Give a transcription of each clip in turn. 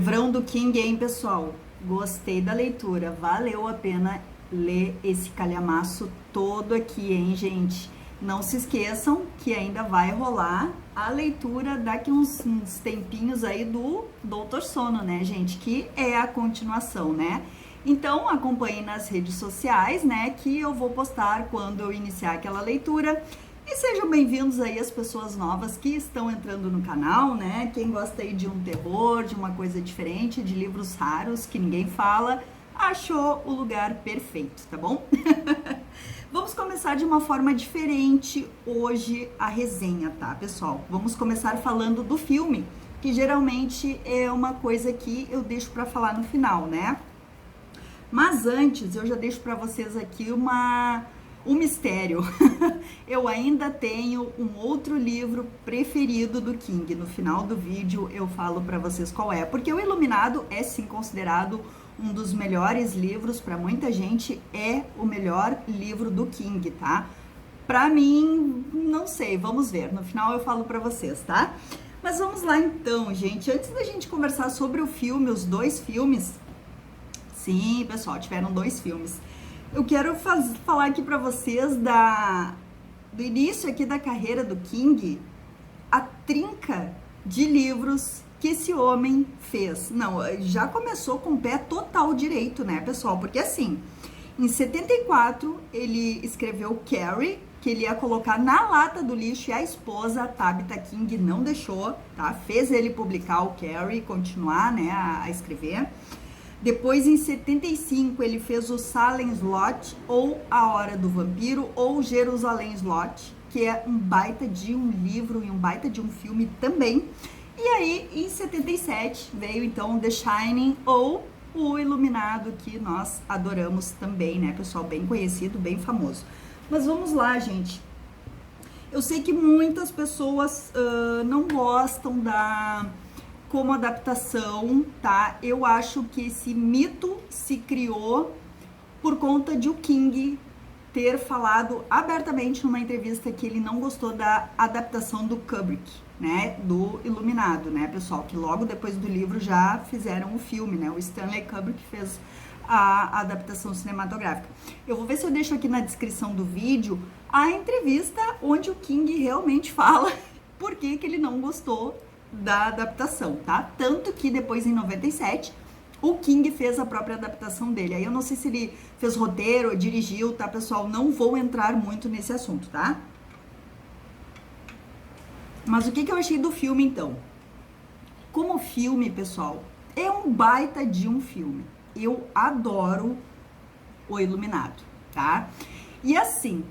Livrão do King, hein, pessoal? Gostei da leitura, valeu a pena ler esse calhamaço todo aqui, hein, gente? Não se esqueçam que ainda vai rolar a leitura daqui uns tempinhos aí do Doutor Sono, né, gente? Que é a continuação, né? Então, acompanhem nas redes sociais, né, que eu vou postar quando eu iniciar aquela leitura. E sejam bem-vindos aí as pessoas novas que estão entrando no canal, né? Quem gosta aí de um terror, de uma coisa diferente, de livros raros que ninguém fala, achou o lugar perfeito, tá bom? Vamos começar de uma forma diferente hoje a resenha, tá, pessoal? Vamos começar falando do filme, que geralmente é uma coisa que eu deixo pra falar no final, né? Mas antes, eu já deixo pra vocês aqui um mistério. Eu ainda tenho um outro livro preferido do King. No final do vídeo eu falo pra vocês qual é. Porque O Iluminado é sim considerado um dos melhores livros. Pra muita gente é o melhor livro do King, tá? Pra mim, não sei, vamos ver. No final eu falo pra vocês, tá? Mas vamos lá então, gente. Antes da gente conversar sobre o filme, os dois filmes. Sim, pessoal, tiveram dois filmes. Eu quero falar aqui pra vocês do início aqui da carreira do King, a trinca de livros que esse homem fez. Não, já começou com o pé total direito, né, pessoal? Porque assim, em 74, ele escreveu Carrie, que ele ia colocar na lata do lixo, e a esposa, a Tabitha King, não deixou, tá? Fez ele publicar o Carrie, continuar, né, a escrever. Depois, em 75, ele fez o Salem Slot, ou A Hora do Vampiro, ou Jerusalém Slot, que é um baita de um livro e um baita de um filme também. E aí, em 77, veio então The Shining, ou O Iluminado, que nós adoramos também, né, pessoal? Bem conhecido, bem famoso. Mas vamos lá, gente. Eu sei que muitas pessoas não gostam como adaptação, tá? Eu acho que esse mito se criou por conta de o King ter falado abertamente numa entrevista que ele não gostou da adaptação do Kubrick, né? Do Iluminado, né, pessoal? Que logo depois do livro já fizeram o filme, né? O Stanley Kubrick fez a adaptação cinematográfica. Eu vou ver se eu deixo aqui na descrição do vídeo a entrevista onde o King realmente fala por que ele não gostou da adaptação, tá? Tanto que depois, em 97, o King fez a própria adaptação dele. Aí eu não sei se ele fez roteiro, dirigiu, tá, pessoal? Não vou entrar muito nesse assunto, tá? Mas o que eu achei do filme, então? Como filme, pessoal, é um baita de um filme. Eu adoro O Iluminado, tá? E assim,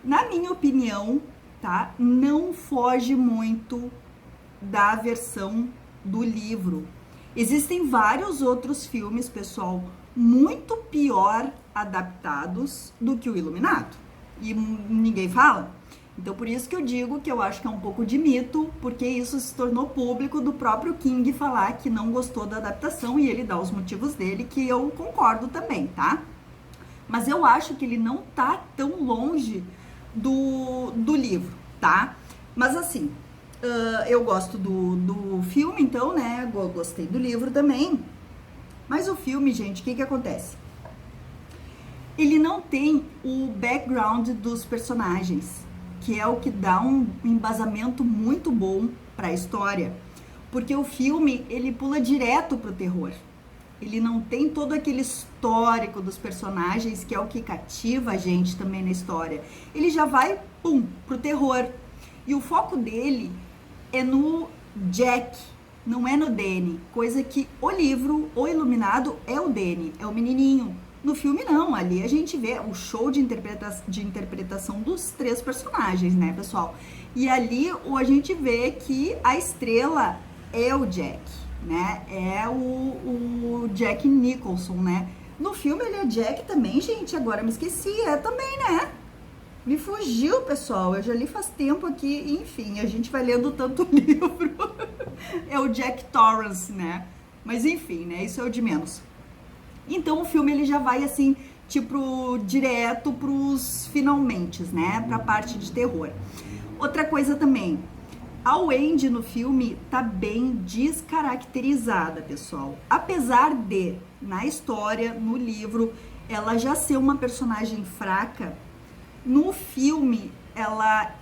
na minha opinião, tá? Não foge muito da versão do livro. Existem vários outros filmes, pessoal, muito pior adaptados do que O Iluminado. E ninguém fala. Então, por isso que eu digo que eu acho que é um pouco de mito, porque isso se tornou público do próprio King falar que não gostou da adaptação, e ele dá os motivos dele, que eu concordo também, tá? Mas eu acho que ele não tá tão longe do livro, tá? Mas assim, eu gosto do filme, então, né? Gostei do livro também. Mas o filme, gente, o que acontece? Ele não tem o background dos personagens, que é o que dá um embasamento muito bom para a história. Porque o filme, ele pula direto pro terror. Ele não tem todo aquele histórico dos personagens, que é o que cativa a gente também na história. Ele já vai, pum, pro terror. E o foco dele é no Jack, não é no Danny, coisa que o livro, O Iluminado, é o Danny, é o menininho. No filme não, ali a gente vê o show de interpretação dos três personagens, né, pessoal? E ali a gente vê que a estrela é o Jack, né? É o Jack Nicholson, né? No filme ele é Jack também, gente, agora me esqueci, é também, né? Me fugiu, pessoal, eu já li faz tempo aqui, enfim, a gente vai lendo tanto livro. É o Jack Torrance, né? Mas enfim, né, isso é o de menos. Então o filme ele já vai assim, tipo, direto pros finalmentes, né, pra parte de terror. Outra coisa também, A Wendy no filme tá bem descaracterizada, pessoal. Apesar de, na história, no livro, ela já ser uma personagem fraca, no filme ela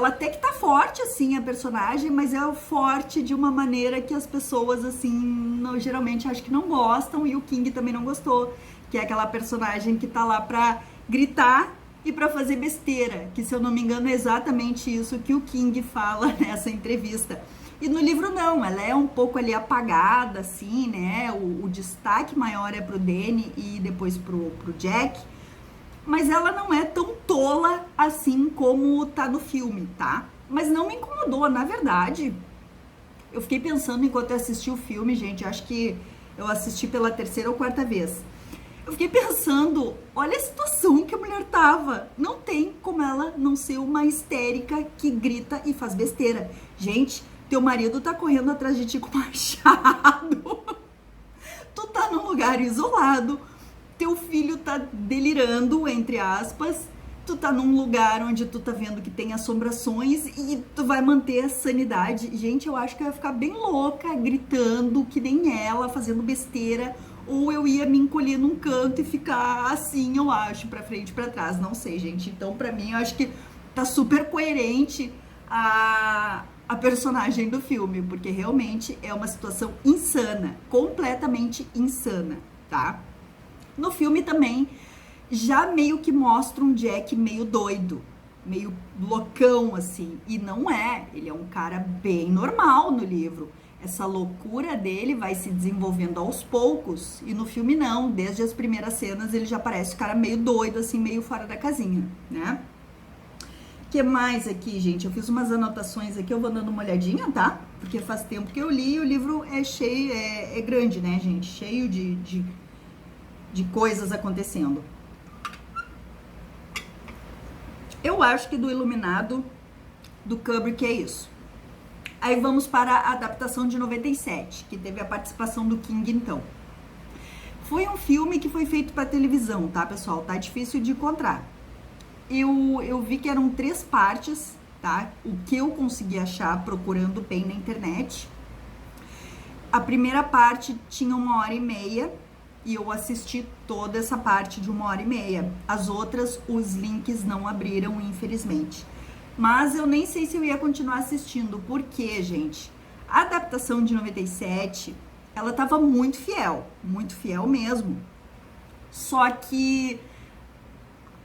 até que tá forte, assim, a personagem, mas é forte de uma maneira que as pessoas, assim, geralmente acho que não gostam, e o King também não gostou, que é aquela personagem que tá lá pra gritar e pra fazer besteira, que se eu não me engano é exatamente isso que o King fala nessa entrevista. E no livro não, ela é um pouco ali apagada, assim, né, o destaque maior é pro Danny e depois pro Jack, mas ela não é tão tola assim como tá no filme, tá? Mas não me incomodou, na verdade. Eu fiquei pensando enquanto eu assisti o filme, gente, acho que eu assisti pela 3ª ou 4ª vez. Eu fiquei pensando, olha a situação que a mulher tava. Não tem como ela não ser uma histérica que grita e faz besteira. Gente, teu marido tá correndo atrás de ti com machado. Tu tá num lugar isolado. Teu filho tá delirando, entre aspas, tu tá num lugar onde tu tá vendo que tem assombrações e tu vai manter a sanidade. Gente, eu acho que eu ia ficar bem louca, gritando que nem ela, fazendo besteira, ou eu ia me encolher num canto e ficar assim, eu acho, pra frente e pra trás, não sei, gente. Então, pra mim, eu acho que tá super coerente a personagem do filme, porque realmente é uma situação insana, completamente insana, tá? No filme também já meio que mostra um Jack meio doido, meio loucão assim, e não é, ele é um cara bem normal no livro. Essa loucura dele vai se desenvolvendo aos poucos, e no filme não, desde as primeiras cenas ele já parece um cara meio doido assim, meio fora da casinha, né? O que mais aqui, gente? Eu fiz umas anotações aqui, eu vou dando uma olhadinha, tá? Porque faz tempo que eu li e o livro é cheio, é grande, né, gente? Cheio de coisas acontecendo. Eu acho que do Iluminado, do Kubrick, é isso. Aí vamos para a adaptação de 97, que teve a participação do King, então. Foi um filme que foi feito para televisão, tá, pessoal? Tá difícil de encontrar. Eu vi que eram 3 partes, tá? O que eu consegui achar procurando bem na internet. A primeira parte tinha 1h30, e eu assisti toda essa parte de 1h30. As outras, os links não abriram, infelizmente. Mas eu nem sei se eu ia continuar assistindo, porque, gente, a adaptação de 97, ela tava muito fiel mesmo. Só que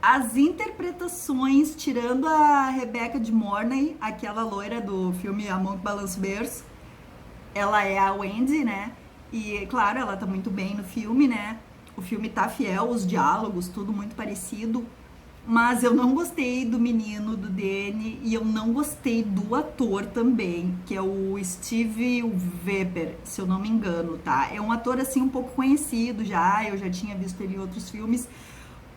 as interpretações, tirando a Rebecca de Mornay, aquela loira do filme Among Balance Bears, ela é a Wendy, né? E, claro, ela tá muito bem no filme, né? O filme tá fiel, os diálogos, tudo muito parecido. Mas eu não gostei do menino, do Danny, e eu não gostei do ator também, que é o Steve Weber, se eu não me engano, tá? É um ator, assim, um pouco conhecido já, eu já tinha visto ele em outros filmes,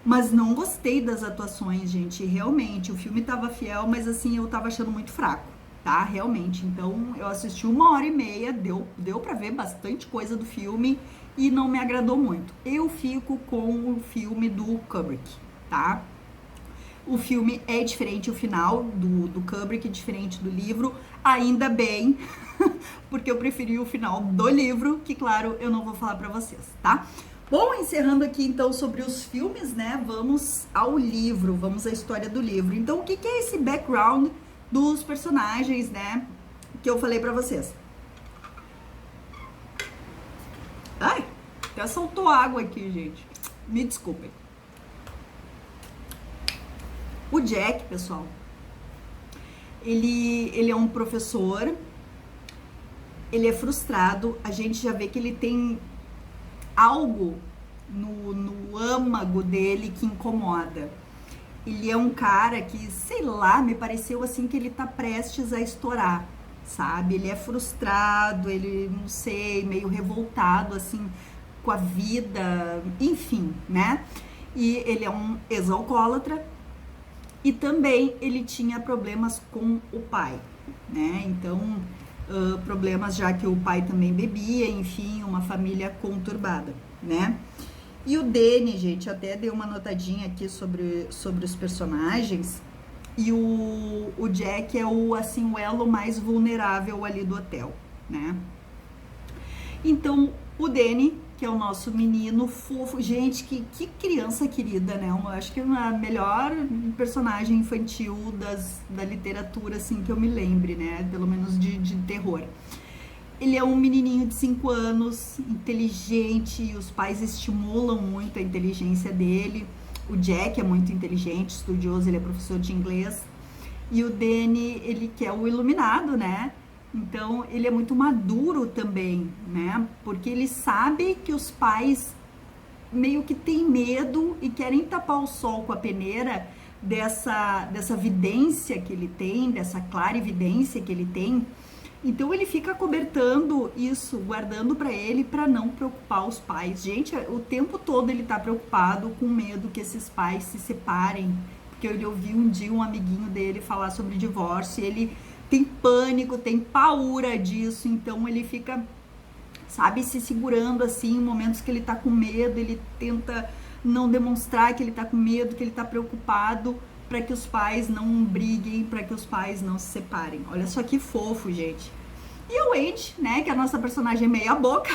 mas não gostei das atuações, gente, realmente. O filme tava fiel, mas, assim, eu tava achando muito fraco. Tá, realmente, então eu assisti 1h30, deu pra ver bastante coisa do filme e não me agradou muito. Eu fico com o filme do Kubrick, tá? O filme é diferente, o final do Kubrick é diferente do livro, ainda bem, porque eu preferi o final do livro, que claro, eu não vou falar pra vocês, tá? Bom, encerrando aqui então sobre os filmes, né, vamos ao livro, vamos à história do livro. Então, o que é esse background dos personagens, né, que eu falei pra vocês? Ai, até soltou água aqui, gente. Me desculpem. O Jack, pessoal, ele é um professor, ele é frustrado, a gente já vê que ele tem algo no âmago dele que incomoda. Ele é um cara que, sei lá, me pareceu assim que ele tá prestes a estourar, sabe? Ele é frustrado, ele, não sei, meio revoltado, assim, com a vida, enfim, né? E ele é um ex-alcoólatra e também ele tinha problemas com o pai, né? Então, problemas já que o pai também bebia, enfim, uma família conturbada, né? E o Danny, gente, até dei uma notadinha aqui sobre os personagens. e o Jack é assim, o elo mais vulnerável ali do hotel, né? Então, o Danny, que é o nosso menino fofo, gente, que criança querida, né? Eu acho que é a melhor personagem infantil da literatura, assim, que eu me lembre, né? Pelo menos de terror. Ele é um menininho de 5 anos, inteligente, e os pais estimulam muito a inteligência dele. O Jack é muito inteligente, estudioso, ele é professor de inglês. E o Danny, ele que é o iluminado, né? Então, ele é muito maduro também, né? Porque ele sabe que os pais meio que têm medo e querem tapar o sol com a peneira dessa vidência que ele tem, dessa clarividência que ele tem. Então, ele fica acobertando isso, guardando para ele, para não preocupar os pais. Gente, o tempo todo ele tá preocupado, com medo que esses pais se separem. Porque ele ouviu um dia um amiguinho dele falar sobre divórcio e ele tem pânico, tem paura disso, então ele fica, sabe, se segurando assim, em momentos que ele tá com medo, ele tenta não demonstrar que ele tá com medo, que ele tá preocupado, para que os pais não briguem, para que os pais não se separem. Olha só que fofo, gente. E a Wendy, né, que é a nossa personagem meia boca,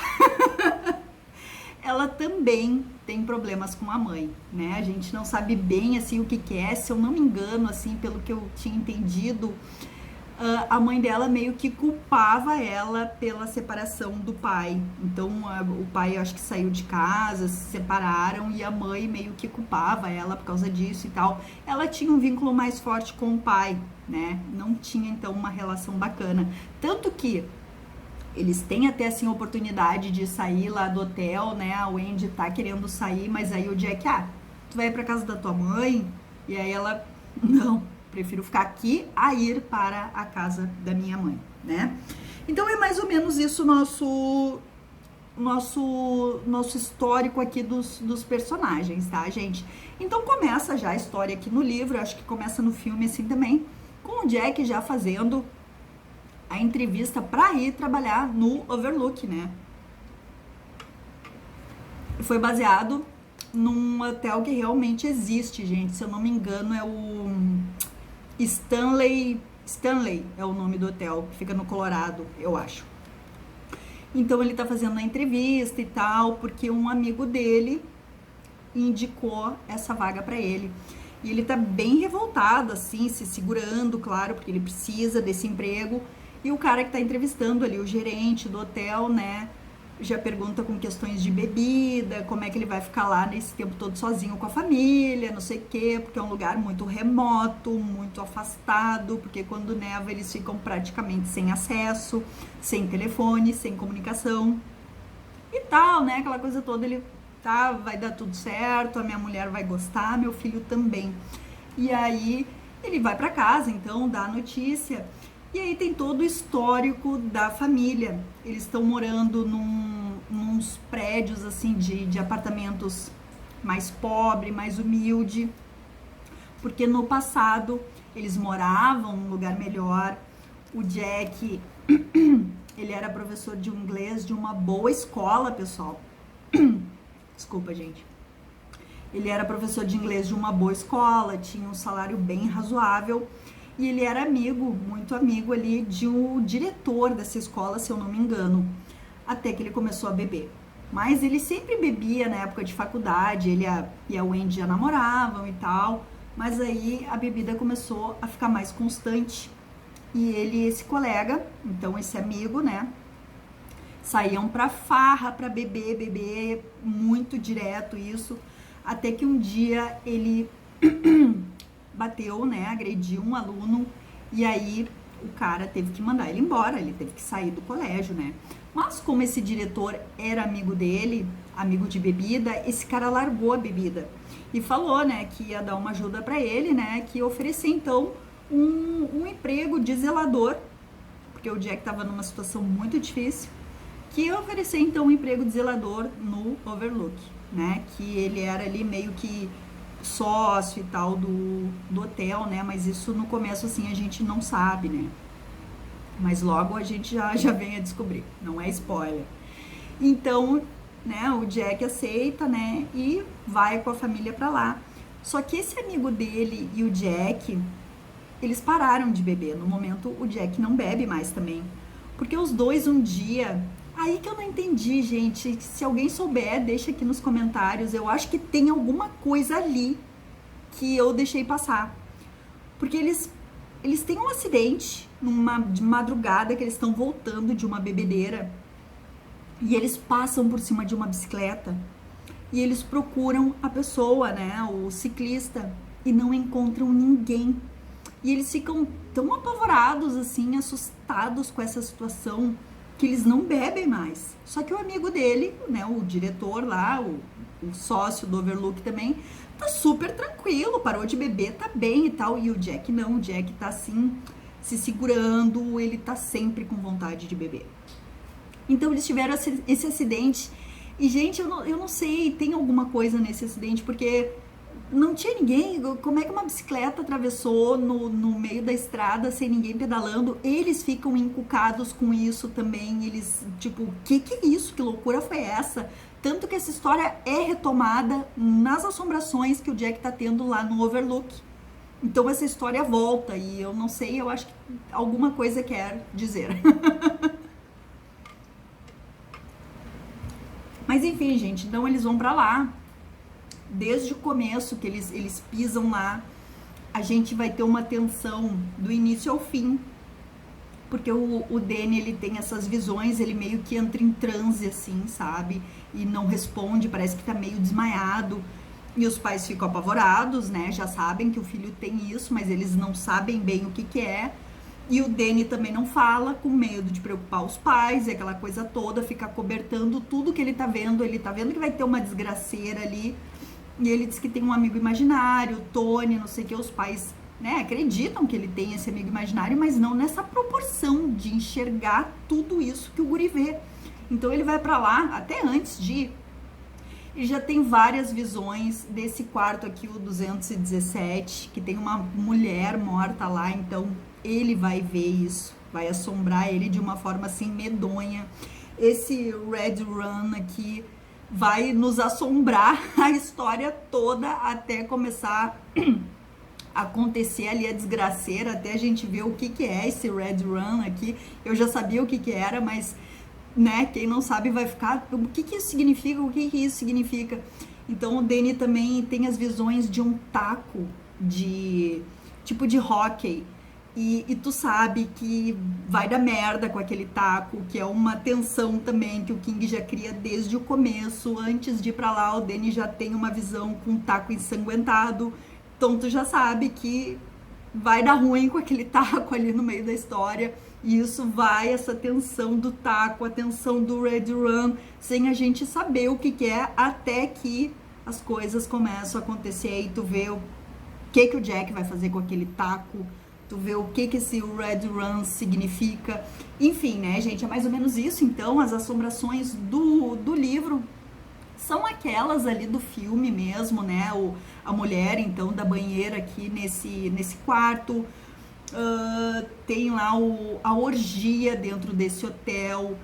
ela também tem problemas com a mãe, né? A gente não sabe bem, assim, o que é, se eu não me engano, assim, pelo que eu tinha entendido, a mãe dela meio que culpava ela pela separação do pai. Então, o pai, acho que saiu de casa, se separaram, e a mãe meio que culpava ela por causa disso e tal. Ela tinha um vínculo mais forte com o pai, né? Não tinha, então, uma relação bacana. Tanto que eles têm até, assim, a oportunidade de sair lá do hotel, né? A Wendy tá querendo sair, mas aí o Jack, tu vai pra casa da tua mãe? E aí ela, não, prefiro ficar aqui a ir para a casa da minha mãe, né? Então é mais ou menos isso nosso histórico aqui dos personagens, tá, gente? Então começa já a história aqui no livro, acho que começa no filme assim também, com o Jack já fazendo a entrevista para ir trabalhar no Overlook, né? Foi baseado num hotel que realmente existe, gente. Se eu não me engano, é o Stanley é o nome do hotel, que fica no Colorado, eu acho. Então ele tá fazendo a entrevista e tal, porque um amigo dele indicou essa vaga para ele. E ele tá bem revoltado, assim, se segurando, claro, porque ele precisa desse emprego. E o cara que tá entrevistando ali, o gerente do hotel, né, já pergunta com questões de bebida, como é que ele vai ficar lá nesse tempo todo sozinho com a família, não sei o quê, porque é um lugar muito remoto, muito afastado, porque quando neva eles ficam praticamente sem acesso, sem telefone, sem comunicação e tal, né, aquela coisa toda. Ele, tá, vai dar tudo certo, a minha mulher vai gostar, meu filho também. E aí ele vai pra casa, então, dá a notícia. E aí tem todo o histórico da família. Eles estão morando nos prédios, assim, de apartamentos mais pobre, mais humilde. Porque no passado eles moravam num lugar melhor. O Jack, ele era professor de inglês de uma boa escola, pessoal. Desculpa, gente. Ele era professor de inglês de uma boa escola, tinha um salário bem razoável. E ele era amigo, muito amigo ali, de um diretor dessa escola, se eu não me engano, até que ele começou a beber. Mas ele sempre bebia na época de faculdade, ele e a Wendy já namoravam e tal, mas aí a bebida começou a ficar mais constante. E ele, esse colega, então esse amigo, né, saíam pra farra, pra beber muito direto isso, até que um dia ele bateu, né, agrediu um aluno, e aí o cara teve que mandar ele embora, ele teve que sair do colégio, né. Mas como esse diretor era amigo dele, amigo de bebida, esse cara largou a bebida e falou, né, que ia dar uma ajuda para ele, né, que ia oferecer então um emprego de zelador, porque o Jack tava numa situação muito difícil, que ia oferecer então um emprego de zelador no Overlook, né, que ele era ali meio que sócio e tal do hotel, né, mas isso no começo assim a gente não sabe, né, mas logo a gente já vem a descobrir, não é spoiler. Então, né, o Jack aceita, né, e vai com a família pra lá. Só que esse amigo dele e o Jack, eles pararam de beber. No momento, o Jack não bebe mais também. Porque os dois um dia... Aí que eu não entendi, gente. Se alguém souber, deixa aqui nos comentários. Eu acho que tem alguma coisa ali que eu deixei passar. Porque eles têm um acidente de madrugada que eles estão voltando de uma bebedeira. E eles passam por cima de uma bicicleta. E eles procuram a pessoa, né? O ciclista. E não encontram ninguém. E eles ficam tão apavorados, assim, assustados com essa situação, que eles não bebem mais. Só que o amigo dele, né, o diretor lá, o sócio do Overlook também, tá super tranquilo, parou de beber, tá bem e tal. E o Jack não, o Jack tá assim, se segurando, ele tá sempre com vontade de beber. Então eles tiveram esse acidente. E, gente, eu não sei, tem alguma coisa nesse acidente, porque não tinha ninguém. Como é que uma bicicleta atravessou no meio da estrada sem ninguém pedalando? Eles ficam encucados com isso também. Eles, tipo, que é isso? Que loucura foi essa? Tanto que essa história é retomada nas assombrações que o Jack tá tendo lá no Overlook. Então essa história volta e eu não sei, eu acho que alguma coisa quer dizer. Mas enfim, gente, então eles vão pra lá. Desde o começo que eles pisam lá, a gente vai ter uma tensão do início ao fim. Porque o Danny, ele tem essas visões, ele meio que entra em transe, assim, sabe? E não responde, parece que tá meio desmaiado. E os pais ficam apavorados, né? Já sabem que o filho tem isso, mas eles não sabem bem o que é. E o Danny também não fala, com medo de preocupar os pais, e aquela coisa toda, fica cobertando tudo que ele tá vendo. Ele tá vendo que vai ter uma desgraceira ali. E ele diz que tem um amigo imaginário, Tony, não sei o que, os pais, né, acreditam que ele tem esse amigo imaginário, mas não nessa proporção de enxergar tudo isso que o guri vê. Então ele vai pra lá, até antes de ir, e já tem várias visões desse quarto aqui, o 217, que tem uma mulher morta lá, então ele vai ver isso, vai assombrar ele de uma forma assim medonha. Esse Red Run aqui vai nos assombrar a história toda até começar a acontecer ali a desgraceira, até a gente ver o que é esse Red Run aqui. Eu já sabia o que era, mas, né, quem não sabe vai ficar, o que isso significa, o que isso significa. Então o Danny também tem as visões de um taco de tipo de hóquei. E tu sabe que vai dar merda com aquele taco, que é uma tensão também que o King já cria desde o começo. Antes de ir pra lá, o Danny já tem uma visão com um taco ensanguentado. Então tu já sabe que vai dar ruim com aquele taco ali no meio da história. E isso vai, essa tensão do taco, a tensão do Red Run, sem a gente saber o que é, até que as coisas começam a acontecer. E tu vê o que o Jack vai fazer com aquele taco. Tu vê o que esse Red Run significa. Enfim, né, gente, é mais ou menos isso. Então, as assombrações do livro são aquelas ali do filme mesmo, né? A mulher, então, da banheira aqui nesse quarto. Tem lá a orgia dentro desse hotel.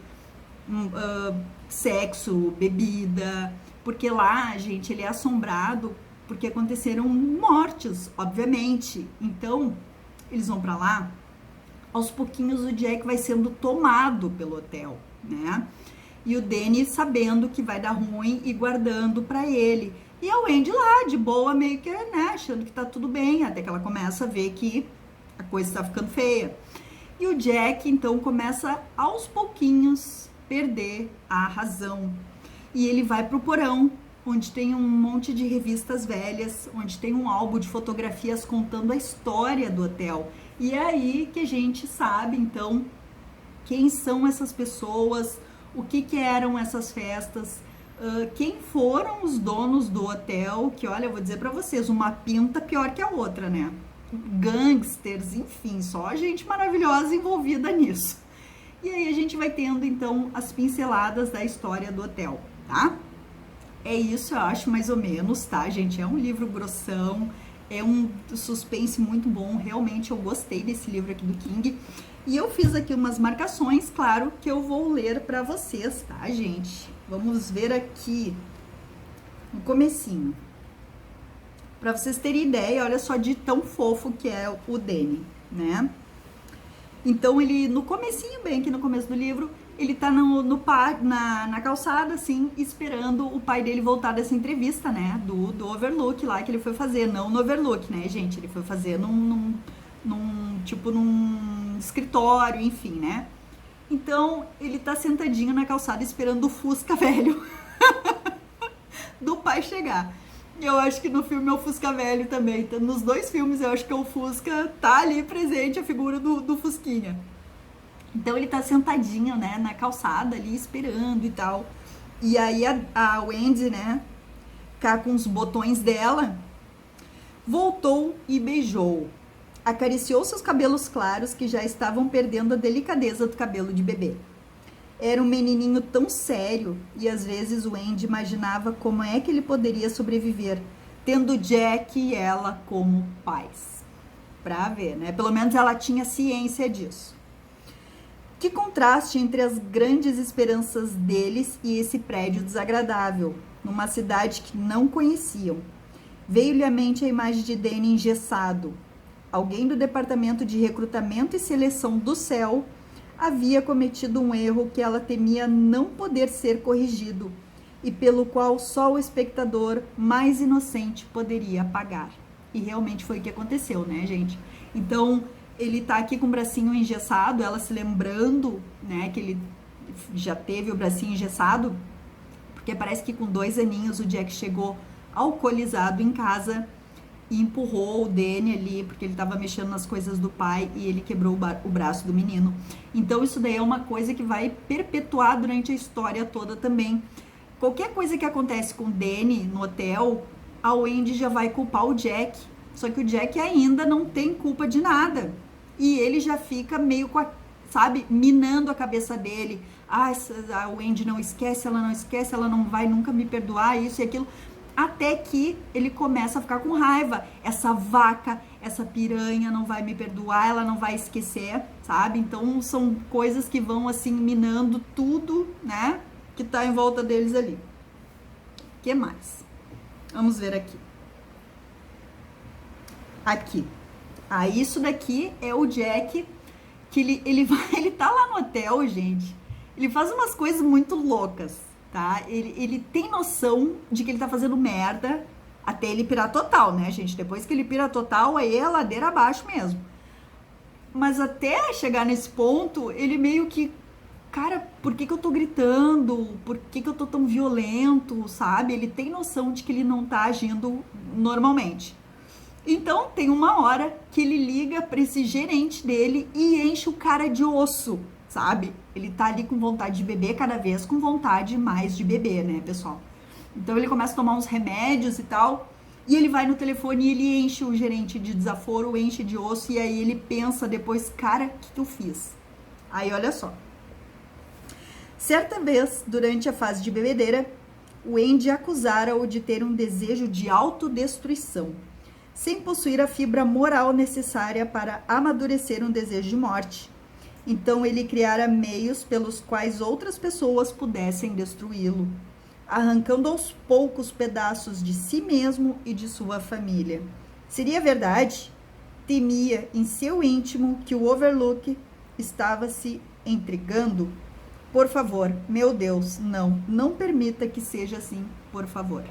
Sexo, bebida. Porque lá, gente, ele é assombrado porque aconteceram mortes, obviamente. Então eles vão pra lá, aos pouquinhos o Jack vai sendo tomado pelo hotel, né? E o Danny sabendo que vai dar ruim e guardando pra ele. E a Wendy lá, de boa, meio que, né, achando que tá tudo bem, até que ela começa a ver que a coisa tá ficando feia. E o Jack, então, começa aos pouquinhos perder a razão. E ele vai pro porão, onde tem um monte de revistas velhas, onde tem um álbum de fotografias contando a história do hotel. E é aí que a gente sabe, então, quem são essas pessoas, o que eram essas festas, quem foram os donos do hotel, que, olha, eu vou dizer pra vocês, uma pinta pior que a outra, né? Gangsters, enfim, só gente maravilhosa envolvida nisso. E aí a gente vai tendo, então, as pinceladas da história do hotel, tá? É isso, eu acho, mais ou menos, tá, gente? É um livro grossão, é um suspense muito bom, realmente eu gostei desse livro aqui do King. E eu fiz aqui umas marcações, claro, que eu vou ler pra vocês, tá, gente? Vamos ver aqui, no comecinho. Pra vocês terem ideia, olha só de tão fofo que é o Danny, né? Então ele, no comecinho, bem que no começo do livro, ele tá na calçada, assim, esperando o pai dele voltar dessa entrevista, né? Do Overlook lá que ele foi fazer. Não no Overlook, né, gente? Ele foi fazer num escritório, enfim, né? Então, ele tá sentadinho na calçada esperando o Fusca velho do pai chegar. Eu acho que no filme é o Fusca velho também. Então, nos dois filmes eu acho que o Fusca tá ali presente, a figura do Fusquinha. Então ele tá sentadinho, né, na calçada ali, esperando e tal. E aí a Wendy, né, cá com os botões dela, voltou e beijou. Acariciou seus cabelos claros que já estavam perdendo a delicadeza do cabelo de bebê. Era um menininho tão sério e às vezes o Wendy imaginava como é que ele poderia sobreviver, tendo Jack e ela como pais. Pra ver, né? Pelo menos ela tinha ciência disso. Que contraste entre as grandes esperanças deles e esse prédio desagradável, numa cidade que não conheciam. Veio-lhe à mente a imagem de Danny engessado. Alguém do departamento de recrutamento e seleção do céu havia cometido um erro que ela temia não poder ser corrigido e pelo qual só o espectador mais inocente poderia pagar. E realmente foi o que aconteceu, né, gente? Então, ele tá aqui com o bracinho engessado, ela se lembrando, né, que ele já teve o bracinho engessado, porque parece que com 2 aninhos o Jack chegou alcoolizado em casa e empurrou o Danny ali, porque ele tava mexendo nas coisas do pai e ele quebrou o braço do menino. Então isso daí é uma coisa que vai perpetuar durante a história toda também. Qualquer coisa que acontece com o Danny no hotel, a Wendy já vai culpar o Jack, só que o Jack ainda não tem culpa de nada. E ele já fica meio com sabe, minando a cabeça dele. Ah, a Wendy não esquece, ela não vai nunca me perdoar, isso e aquilo. Até que ele começa a ficar com raiva. Essa vaca, essa piranha não vai me perdoar, ela não vai esquecer, sabe? Então são coisas que vão assim minando tudo, né? Que tá em volta deles ali. O que mais? Vamos ver aqui. Aqui. Ah, isso daqui é o Jack, que ele tá lá no hotel, gente. Ele faz umas coisas muito loucas, tá? Ele tem noção de que ele tá fazendo merda até ele pirar total, né, gente? Depois que ele pira total, aí é ladeira abaixo mesmo. Mas até chegar nesse ponto, ele meio que, cara, por que eu tô gritando? Por que eu tô tão violento, sabe? Ele tem noção de que ele não tá agindo normalmente. Então, tem uma hora que ele liga para esse gerente dele e enche o cara de osso, sabe? Ele tá ali com vontade de beber, cada vez com vontade mais de beber, né, pessoal? Então, ele começa a tomar uns remédios e tal, e ele vai no telefone e ele enche o gerente de desaforo, enche de osso, e aí ele pensa depois, cara, o que eu fiz? Aí, olha só. Certa vez, durante a fase de bebedeira, o Andy acusara-o de ter um desejo de autodestruição, sem possuir a fibra moral necessária para amadurecer um desejo de morte. Então ele criara meios pelos quais outras pessoas pudessem destruí-lo, arrancando aos poucos pedaços de si mesmo e de sua família. Seria verdade? Temia em seu íntimo que o Overlook estava se entregando? Por favor, meu Deus, não permita que seja assim, por favor.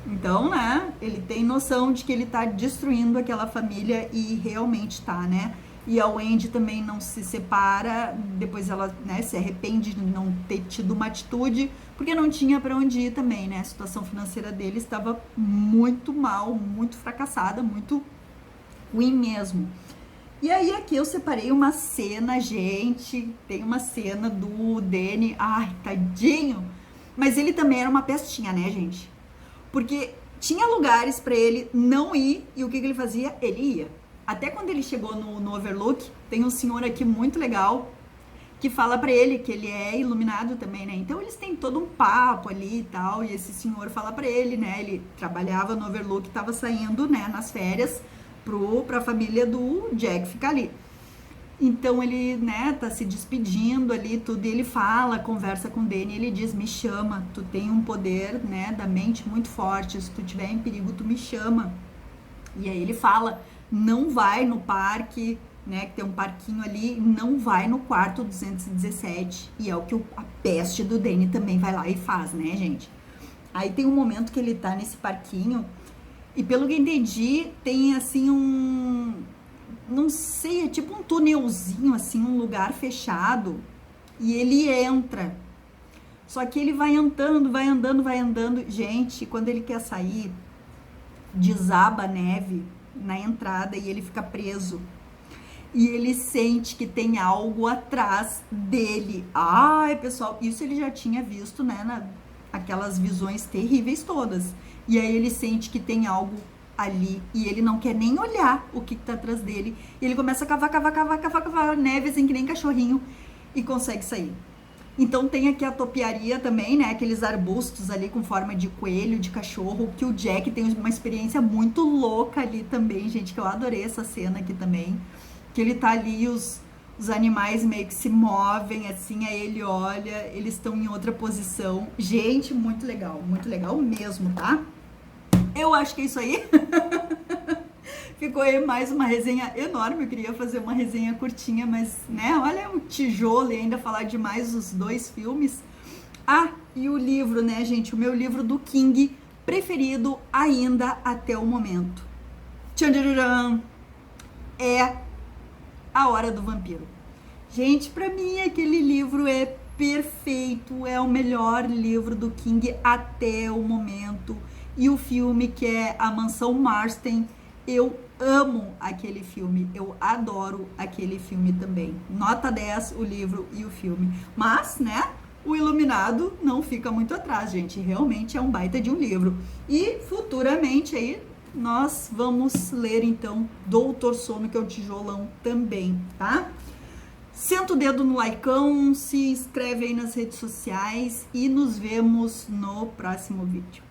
Então, né, ele tem noção de que ele tá destruindo aquela família e realmente tá, né? E a Wendy também não se separa, depois ela, né, se arrepende de não ter tido uma atitude, porque não tinha para onde ir também, né? A situação financeira dele estava muito mal, muito fracassada, muito ruim mesmo. E aí aqui eu separei uma cena, gente, tem uma cena do Danny, ai, tadinho, mas ele também era uma pestinha, né, gente? Porque tinha lugares para ele não ir e o que ele fazia? Ele ia. Até quando ele chegou no Overlook, tem um senhor aqui muito legal que fala para ele que ele é iluminado também, né? Então eles têm todo um papo ali e tal, e esse senhor fala para ele, né? Ele trabalhava no Overlook, tava saindo, né, nas férias pra família do Jack ficar ali. Então ele, né, tá se despedindo ali, tudo, e ele fala, conversa com o Danny, ele diz, me chama, tu tem um poder, né, da mente muito forte, se tu tiver em perigo, tu me chama. E aí ele fala, não vai no parque, né, que tem um parquinho ali, não vai no quarto 217, e é o que a peste do Danny também vai lá e faz, né, gente? Aí tem um momento que ele tá nesse parquinho, e pelo que eu entendi, tem assim não sei, é tipo um túnelzinho, assim, um lugar fechado, e ele entra. Só que ele vai andando, vai andando, vai andando. Gente, quando ele quer sair, desaba a neve na entrada e ele fica preso. E ele sente que tem algo atrás dele. Ai, pessoal, isso ele já tinha visto, né, aquelas visões terríveis todas. E aí ele sente que tem algo ali e ele não quer nem olhar o que tá atrás dele. E ele começa a cavar neve assim que nem cachorrinho e consegue sair. Então tem aqui a topiaria também, né? Aqueles arbustos ali com forma de coelho, de cachorro, que o Jack tem uma experiência muito louca ali também, gente, que eu adorei essa cena aqui também. Que ele tá ali, os animais meio que se movem, assim, aí ele olha, eles estão em outra posição. Gente, muito legal mesmo, tá? Eu acho que é isso aí. Ficou aí mais uma resenha enorme, eu queria fazer uma resenha curtinha, mas, né, olha o tijolo e ainda falar de mais os 2 filmes. Ah, e o livro, né, gente, o meu livro do King preferido ainda até o momento. Tchan, tchan, tchan, é A Hora do Vampiro. Gente, pra mim aquele livro é perfeito, é o melhor livro do King até o momento. E o filme, que é A Mansão Marsden, eu amo aquele filme, eu adoro aquele filme também. Nota 10 o livro e o filme. Mas, né, o Iluminado não fica muito atrás, gente. Realmente é um baita de um livro. E futuramente aí nós vamos ler então Doutor Sono, que é o tijolão também, tá? Senta o dedo no likeão, se inscreve aí nas redes sociais e nos vemos no próximo vídeo.